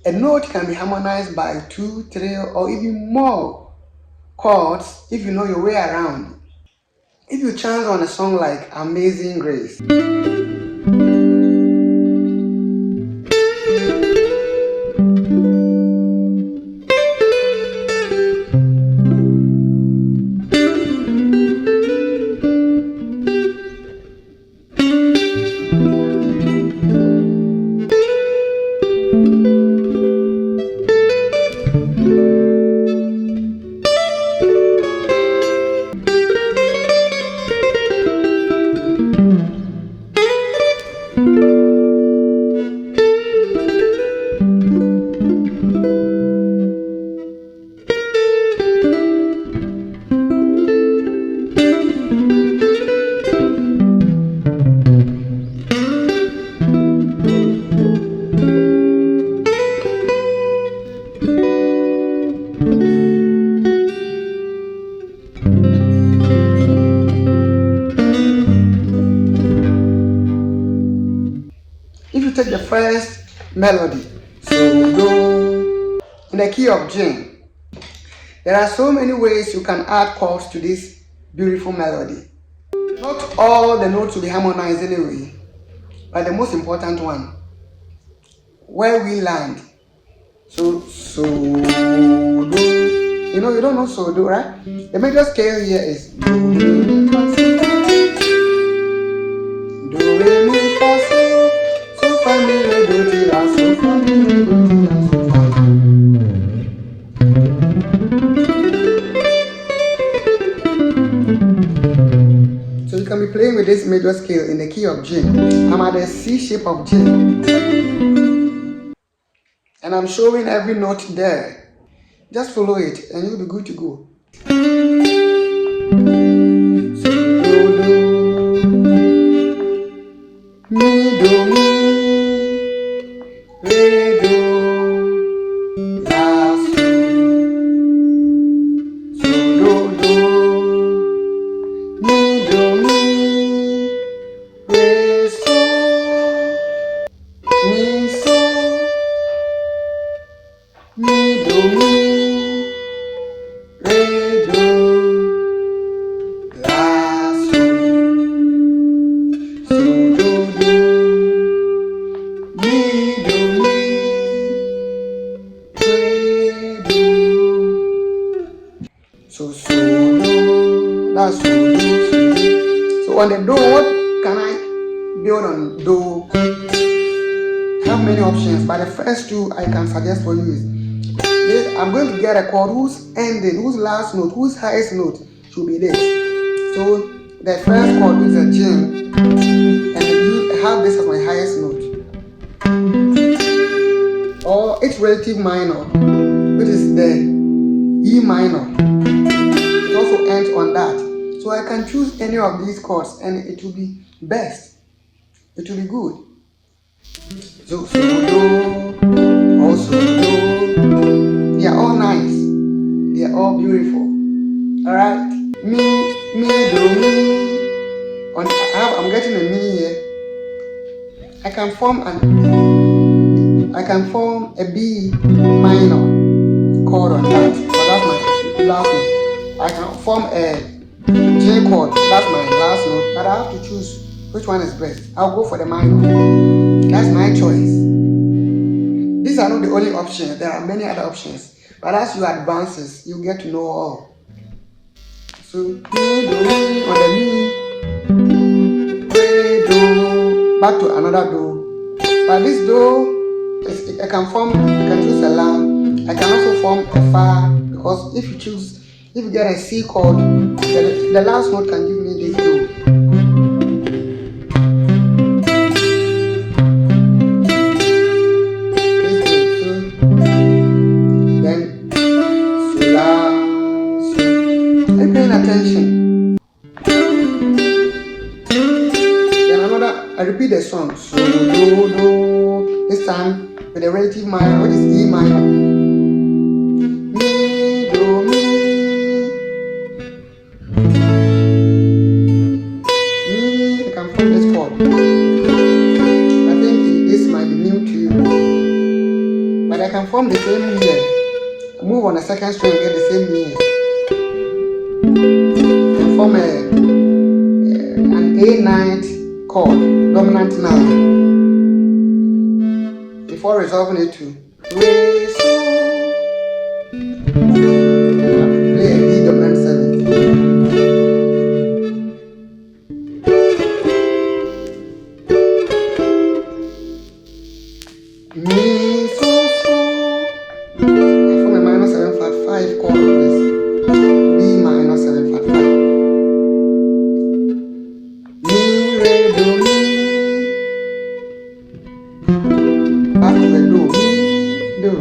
A note can be harmonized by 2, 3, or even more chords if you know your way around. If you chance on a song like Amazing Grace, if you take the first melody, so do, in the key of G, there are so many ways you can add chords to this beautiful melody. Not all the notes will be harmonized anyway, but the most important one, where we land. So do. You know, you don't know so do, right? The major scale here is do, re, mi, fa, so, do, re, mi, fa, so fa, mi, re, do, ti, la, so fa, mi, re, do, ti, la, so fa. So you can be playing with this major scale in the key of G. I'm at the C shape of G, and I'm showing every note there. Just follow it and you'll be good to go. So do, mi, do, mi, re, do, la, so. So do, mi, do, mi, re, so, mi, so, mi, do, mi, re, do, la, so. So do, mi, do, mi, re, do. So do, that's so do. So on the do, what can I build on do? I have many options, but the first two I can suggest for you is this. I'm going to get a chord whose ending, whose last note, whose highest note should be this. So the first chord is a G, and I have this as my highest note, or its relative minor, which is the E minor. It also ends on that. So I can choose any of these chords and it will be best. It will be good. So do, also do. They are all nice. They are all beautiful. Alright. Mi, do, mi. I'm getting a mi here. I can form a B minor chord on that. But that's my last note. I can form a J chord. That's my last note. But I have to choose which one is best. I'll go for the minor. That's my choice. These are not the only options. There are many other options. But as you advance, you get to know all. So mi, do, mi, on the mi, re, do, back to another do. But this do, I can choose a la. I can also form a fa, because if you get a C chord, the last note can give me this do. Attention. Then I repeat the song. So do, this time with the relative minor, which is E minor. Mi, do, mi. I can form this chord. I think this might be new to you. But I can form the same here. Move on the second string, get the same here. And form an A9 chord, dominant 9. Before resolving it to Re, So. Play a D dominant 7. Mi, So, So. I form a minor 7 flat 5 chord of this. B minor 7 flat 5. Mi, Re, Do, Mi. Back to the Do. Mi, Do.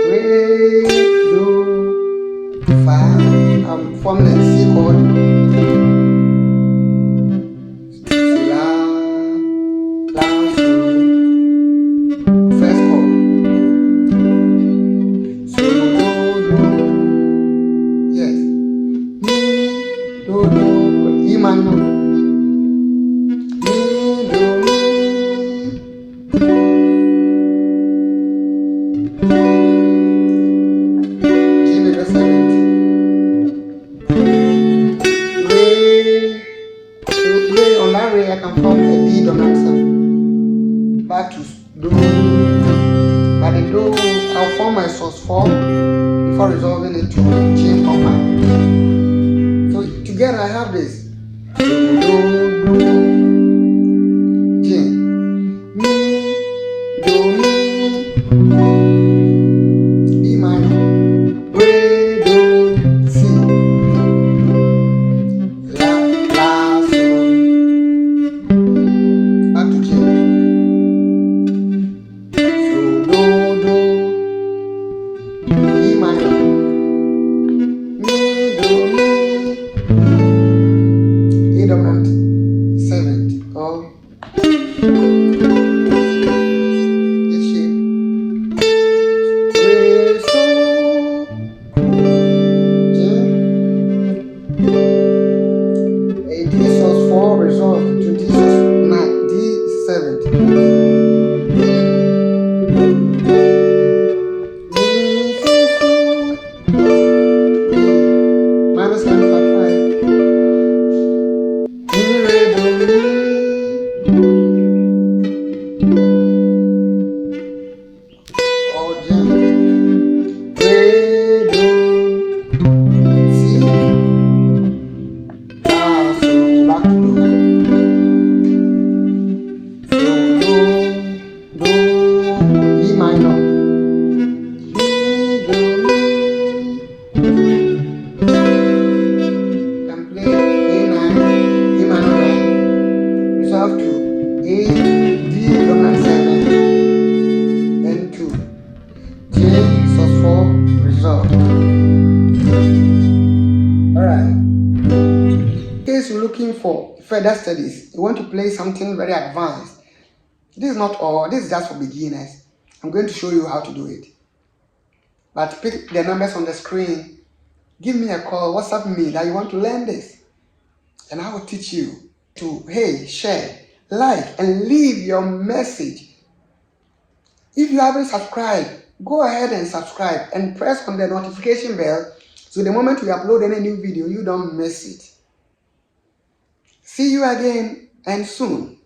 Re, Do, Fa. I'm forming a C chord. La, La, So. First chord. So, Do, Do. Yes. Mi, Do, Do. E minor. Mi, Do, Mi. G major 7th. Re, so Re, on that Re I can form a D dominant 7. Back to Do. By the Do, I'll form my sus 4 before resolving it to G comma. So together I have this. Do, Do, G. Mi, Do, Mi. B minor. Re, Do, C. La, La, So. Back to G. So, Do, Do. E minor. Mi, Do, Mi. E dominant 7th. Or this shape. Re, So. G. A D sus 4 resolved to D sus 9. D 7th. Mi, So, So. Minus 1 flat 5. Mi, Re, Do, Mi. Or G. Re, Do, C. La, So. Back to Do. So, Do, E minor. Mi, Do, Mi. Can play A9, E minor 9. Resolve to A, D dominant 7, then 2. J sus 4 resolved. Alright. In case you're looking for further studies, you want to play something very advanced. This is not all, this is just for beginners. I'm going to show you how to do it. But pick the numbers on the screen. Give me a call, WhatsApp me that you want to learn this. And I will teach you to, hey, share, like, and leave your message. If you haven't subscribed, go ahead and subscribe and press on the notification bell so the moment we upload any new video, you don't miss it. See you again and soon.